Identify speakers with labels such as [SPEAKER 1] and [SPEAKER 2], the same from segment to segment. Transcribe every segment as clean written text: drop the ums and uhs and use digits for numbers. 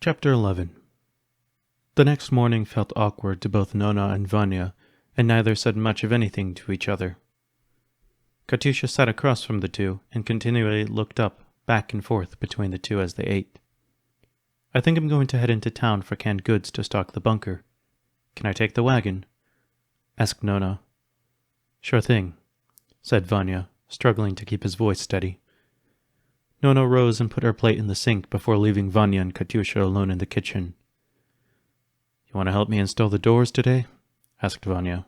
[SPEAKER 1] Chapter 11. The next morning felt awkward to both Nonna and Vanya, and neither said much of anything to each other. Katyusha sat across from the two and continually looked up, back and forth between the two as they ate. "I think I'm going to head into town for canned goods to stock the bunker. Can I take the wagon?" asked Nonna. "Sure thing," said Vanya, struggling to keep his voice steady. Nonna rose and put her plate in the sink before leaving Vanya and Katyusha alone in the kitchen. "You want to help me install the doors today?" asked Vanya.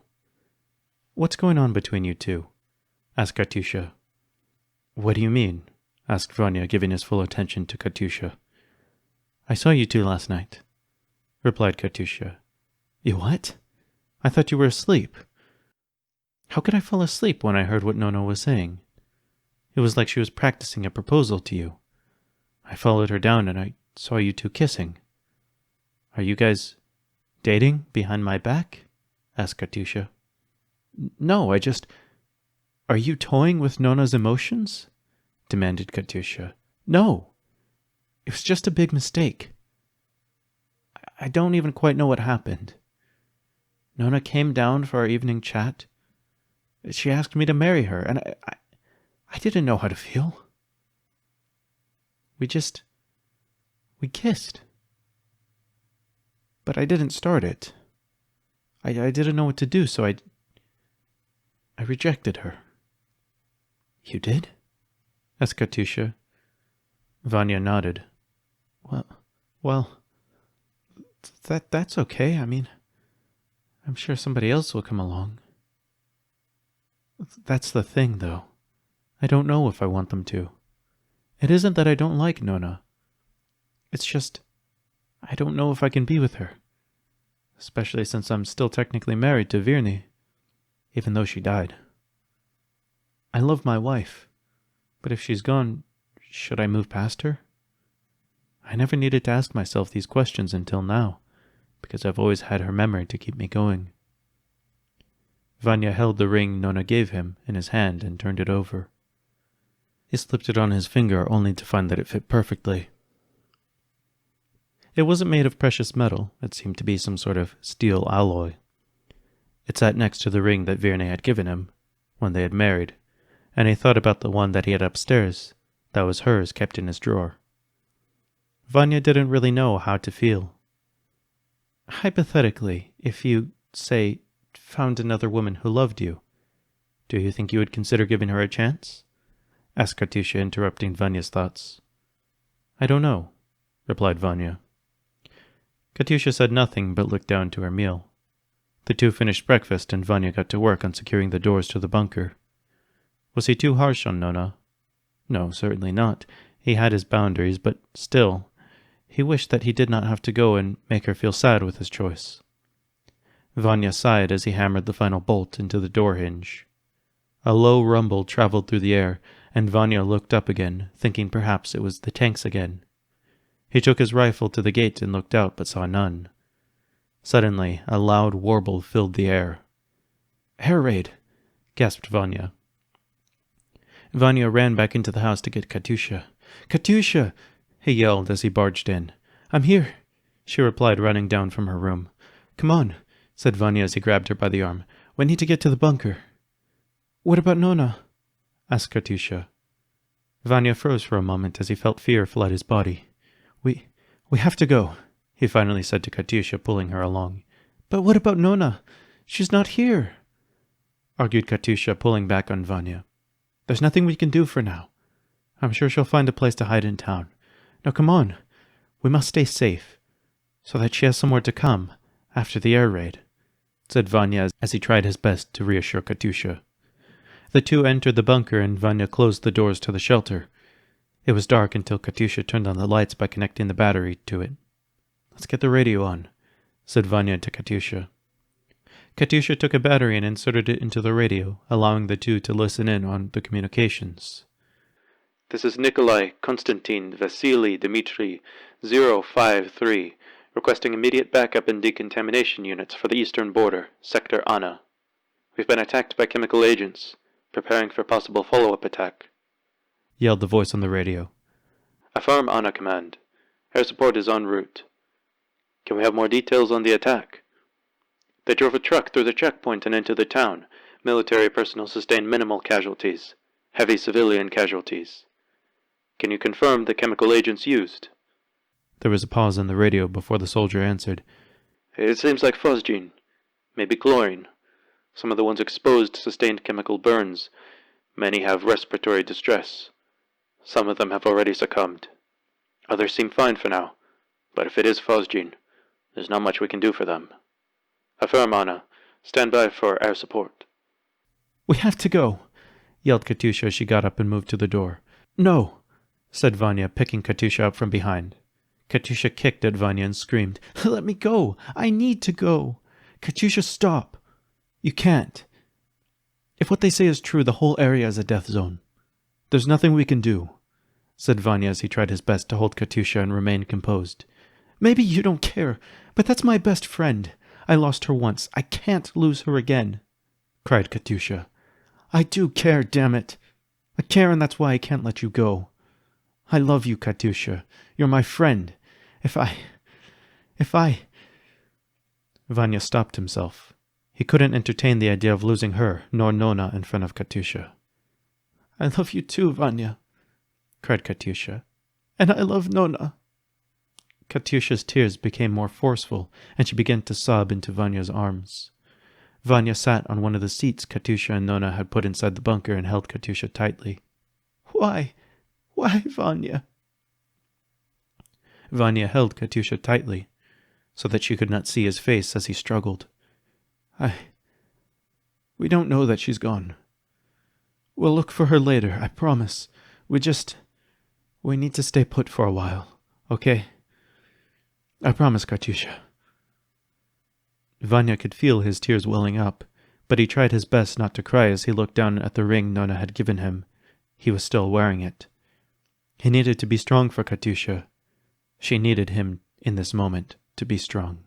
[SPEAKER 1] "What's going on between you two?" asked Katyusha. "What do you mean?" asked Vanya, giving his full attention to Katyusha. "I saw you two last night," replied Katyusha. "You what? I thought you were asleep." "How could I fall asleep when I heard what Nonna was saying? It was like she was practicing a proposal to you. I followed her down and I saw you two kissing." "Are you guys dating behind my back?" asked Katyusha. "No, Are you toying with Nonna's emotions?" demanded Katyusha. "No. It was just a big mistake. I don't even quite know what happened. Nonna came down for our evening chat. She asked me to marry her, and I didn't know how to feel. We kissed. But I didn't start it. I didn't know what to do, so I rejected her." "You did?" asked Katyusha. Vanya nodded. Well, that's okay. I mean, I'm sure somebody else will come along. That's the thing, though. I don't know if I want them to. It isn't that I don't like Nonna. It's just, I don't know if I can be with her. Especially since I'm still technically married to Virni, even though she died. I love my wife, but if she's gone, should I move past her? I never needed to ask myself these questions until now, because I've always had her memory to keep me going. Vanya held the ring Nonna gave him in his hand and turned it over. He slipped it on his finger only to find that it fit perfectly. It wasn't made of precious metal. It seemed to be some sort of steel alloy. It sat next to the ring that Virni had given him when they had married, and he thought about the one that he had upstairs, that was hers, kept in his drawer. Vanya didn't really know how to feel. Hypothetically, if you, say, found another woman who loved you, do you think you would consider giving her a chance? Asked Katyusha, interrupting Vanya's thoughts. "I don't know," replied Vanya. Katyusha said nothing but looked down to her meal. The two finished breakfast and Vanya got to work on securing the doors to the bunker. Was he too harsh on Nonna? No, certainly not. He had his boundaries, but still, he wished that he did not have to go and make her feel sad with his choice. Vanya sighed as he hammered the final bolt into the door hinge. A low rumble traveled through the air, and Vanya looked up again, thinking perhaps it was the tanks again. He took his rifle to the gate and looked out, but saw none. Suddenly, a loud warble filled the air. "Air raid!" gasped Vanya. Vanya ran back into the house to get Katyusha. "Katyusha!" he yelled as he barged in. "I'm here," she replied, running down from her room. "Come on," said Vanya as he grabbed her by the arm. "We need to get to the bunker." "What about Nonna?" asked Katyusha. Vanya froze for a moment as he felt fear flood his body. We have to go," he finally said to Katyusha, pulling her along. "But what about Nonna? She's not here," argued Katyusha, pulling back on Vanya. "There's nothing we can do for now. I'm sure she'll find a place to hide in town. Now come on. We must stay safe, so that she has somewhere to come after the air raid," said Vanya as he tried his best to reassure Katyusha. The two entered the bunker and Vanya closed the doors to the shelter. It was dark until Katyusha turned on the lights by connecting the battery to it. "Let's get the radio on," said Vanya to Katyusha. Katyusha took a battery and inserted it into the radio, allowing the two to listen in on the communications. "This is Nikolai Konstantin Vasily Dmitri 053, requesting immediate backup and decontamination units for the eastern border, Sector Anna. We've been attacked by chemical agents, preparing for possible follow-up attack," yelled the voice on the radio. "Affirm, Anna Command. Air support is en route. Can we have more details on the attack? They drove a truck through the checkpoint and into the town. Military personnel sustained minimal casualties. Heavy civilian casualties. Can you confirm the chemical agents used? There was a pause on the radio before the soldier answered. It seems like phosgene. Maybe chlorine. Some of the ones exposed sustained chemical burns. Many have respiratory distress. Some of them have already succumbed. Others seem fine for now. But if it is phosgene, there's not much we can do for them. Affirm, Anna. Stand by for air support. We have to go, yelled Katyusha as she got up and moved to the door. No, said Vanya, picking Katyusha up from behind. Katyusha kicked at Vanya and screamed, Let me go! I need to go! Katyusha, stop! You can't. If what they say is true, the whole area is a death zone. There's nothing we can do, said Vanya as he tried his best to hold Katyusha and remain composed. Maybe you don't care, but that's my best friend. I lost her once. I can't lose her again, cried Katyusha. I do care, damn it. I care, and that's why I can't let you go. I love you, Katyusha. You're my friend. If I... Vanya stopped himself. He couldn't entertain the idea of losing her, nor Nonna, in front of Katyusha. I love you too, Vanya, cried Katyusha. And I love Nonna. Katyusha's tears became more forceful, and she began to sob into Vanya's arms. Vanya sat on one of the seats Katyusha and Nonna had put inside the bunker and held Katyusha tightly. Why? Why, Vanya? Vanya held Katyusha tightly, so that she could not see his face as he struggled. We don't know that she's gone. We'll look for her later, I promise. We need to stay put for a while, okay? I promise, Katyusha. Vanya could feel his tears welling up, but he tried his best not to cry as he looked down at the ring Nonna had given him. He was still wearing it. He needed to be strong for Katyusha. She needed him in this moment to be strong.